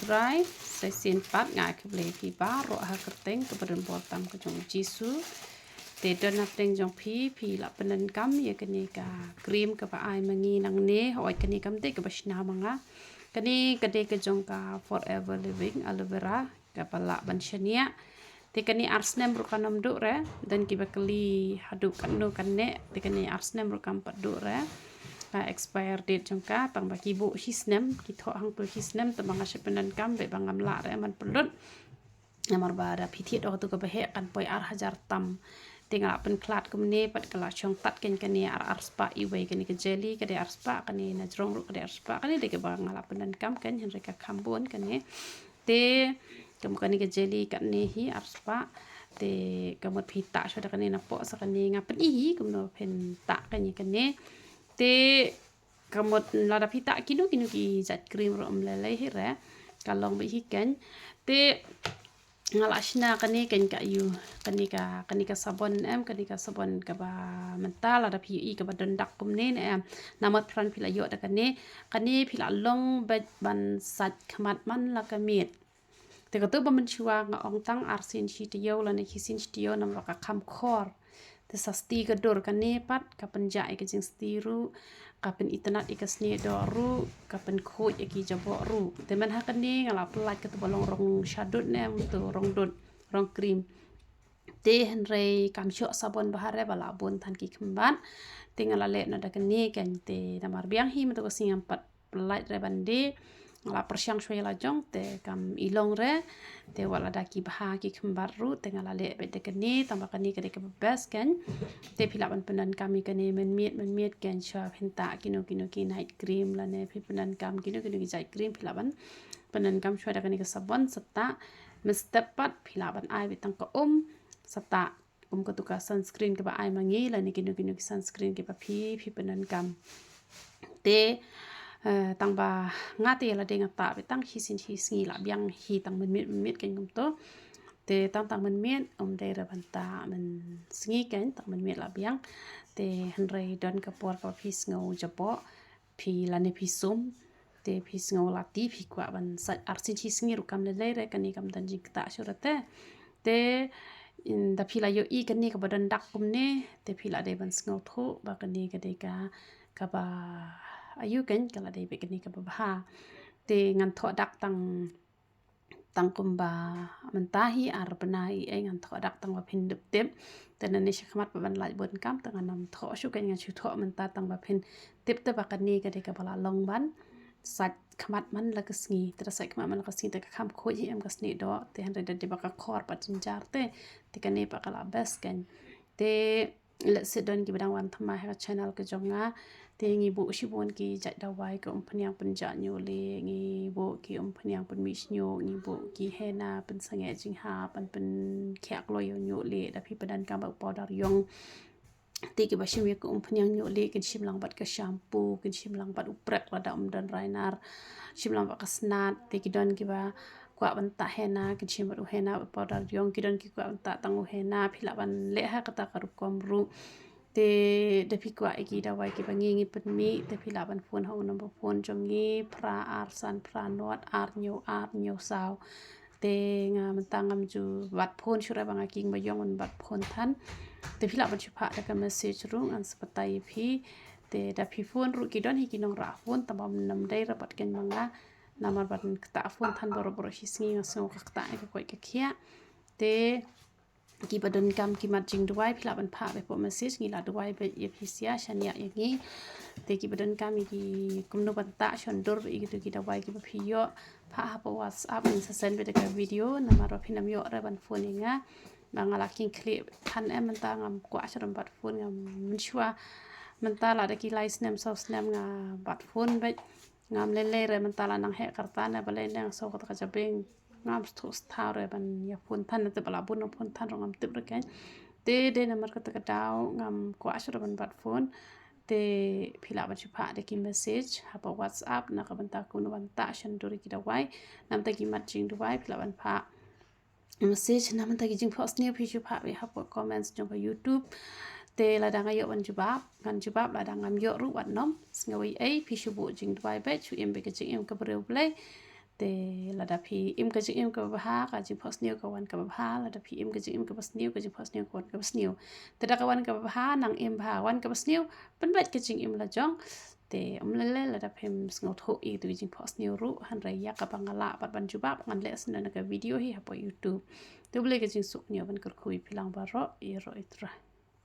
dry sai sin pat ngai ke ble pi ba ro ha kerteng ke beren bol tam ke jong jisu te don na teng jong pi la penen kam ye kani ka cream ke ba ai mangi nang ne hoi kani kam te ke ba shna manga kani ke de ke jong ka forever living aloe vera ka pala ban shania te kani arsnem ru kanam du re dan ki ba kali hadu kanu kanne te kani arsnem ru kam padu re expire date jongka tang baki bu hisnem ki tho hang tu hisnem ta banga shepenan kam be bangam la re man pelut amar bara pithi do tu ka behe kan poi ar hajar tam tinga pen klat kum ne pat kala chong tat ken kani ar spa i we kani ke jelly ke ar spa kani na jrong ru ke ar spa kani de ke bangala penan kam kan hen reka khambon kani te kam kani ke jelly kani hi ar spa te kamot phita shoda kani na po sa kani ngapen i kum no pen ta kani te kamot lada pita kinu ki zat krim rom lele hire kalong bi hiken te ngalashna kani ken ka yu kani ka sabon kani ka sabon ka ba mental ada pi ka ba dendak kumne em namat pran pila yo da kani pila long ban sat khamat man la ka mit te ka tu ba man chiwa nga ong tang arsin chi te yo la ne hisin chi te yo nam ka kham khor te sasti ka dor kani pat ka penja ke jing stiru kapen internet ikas ni doru kapen khoj ki jabo ru te man ha kani ngala pelat ke bolong rong shadut nem tu rong dot rong krim te henre kam syo sabon bahare bala bon than ki kemban te ngala le na da kani kan te namar biang hi meto sing pat pelat re bande ngala persyang shwe la jong te kam ilong re te wala da ki baha ki kembar ru te ngala le be de kani tambah kani ke best kan te pilaban penan kami kani men miet kan sha phenta kino ki night cream la ne penan kam kino ki jai cream pilaban penan kam shwa da kani ke sabon serta mestepat pilaban ai bitang ko serta ko tuka sunscreen ke ba ai mangi la ni kino ki sunscreen ke ba pi penan kam te tang ba ngati la ding ta bitang hisin hi la biang hi tang men miet kan kum to te tang men miet de ra banta men sngi kan tang men miet la biang te henre don ka por ka pi sngo jabo pi la ne pi sum te pi sngo la ti pi kwa ban sa arsin hi sngi ru kam le re kan ni kam dan jing ta surate te in da pi la yo i kan ni ka badan dak kum ne te pi la de ban sngo tho ba kan ni ka de ka ba ayu kan kala de be kan ni ka ba ha te ngan tho dak tang kumba mentahi ar benai ngan tho dak tang ba phin dip tip te nan ni shakmat ban lai bon kam tang nam tho shu kan ngan shu tho menta tang ba phin tip te ba kan ni ka de ka bala long ban sat khmat man la ka sngi te sai khmat man la ka sngi te ka kham khoi hi em ka sni do te han de ba ka khor pa jinjar te kan ni pa kala best kan te let's sit down ki badang wan thama ha channel ke jonga te ngi bu shibon ki jat dawai ko umpanyang penja nyu le ngi bu ki umpanyang pen mi nyu ngi bu ki hena pen sange jing ha pen khyak lo yo nyu le da phi padan ka ba powder yong te ki ba shim ko umpanyang nyu le kin shim lang bat ka shampoo kin shim lang bat uprek la da dan rainar shim lang ba ka snat te ki don ki ba kwa banta hena kin shim ba hena powder yong ki don ki kwa banta tangu hena phila ban le ha kata karup komru te de pi kwa ki da wai ki bangi ngi pen mi te phila ban phone ho number phone jongi pra ar san pra not ar nyu sao te nga mentangam ju bat phone shura banga king ba yong bat phone than te phila ban chupha da ka message rung an spatai phi te da phi phone ru ki don hi ki nong ra phone tamam nam dai rapat ken manga namar bat ta phone than boro hisngi ngaso ka ta ka koi ka khia te ki badan kam ki matching duai phila ban pha be po message ngi la duai be ye phisia shania yangi te ki badan kam ki kumno ban ta shon dor be ki duai ki phiyo pha ha po whatsapp in sa send be ka video namar phinam yo ra ban phone nga bangala king clip than em ta ngam kwa sharam bat phone ngam minshwa menta la da ki live snap so snap nga bat phone be ngam le re menta la nang he karta na bale nang so ka jabeng ngam stos thare ban ya phone than te bala bun phone than ngam tip rekan te de namar ka ta daw ngam kwa ashra ban bat phone te phila ban chupha de ki message ha pa whatsapp na ka ban ta kun ban ta shan dori ki dawai nam ta ki matching dawai phila ban pha message nam ta ki jing post ne phi chupha be ha pa comments jong pa youtube te la dang ayo ban jubab la dang am yo ru wat nom ngawi ai phi shu bu jing dawai be chu em be ka jing em ka breu play te lada pi im ka jing im ka bah ka jing pos niu ka wan ka bah lada pi im ka jing im ka bas niu ka jing pos niu ka wan ka bas niu te da ka wan ka bah nang im bah wan ka bas niu pen bet ka jing im la jong te lele lada pim sngot ho I tu jing pos niu ru han ra ya ka pangala pat ban juba ngan le sna ka video hi ha po YouTube tu bele ka jing suk niu ban kur khui pilang ba ro I ro itra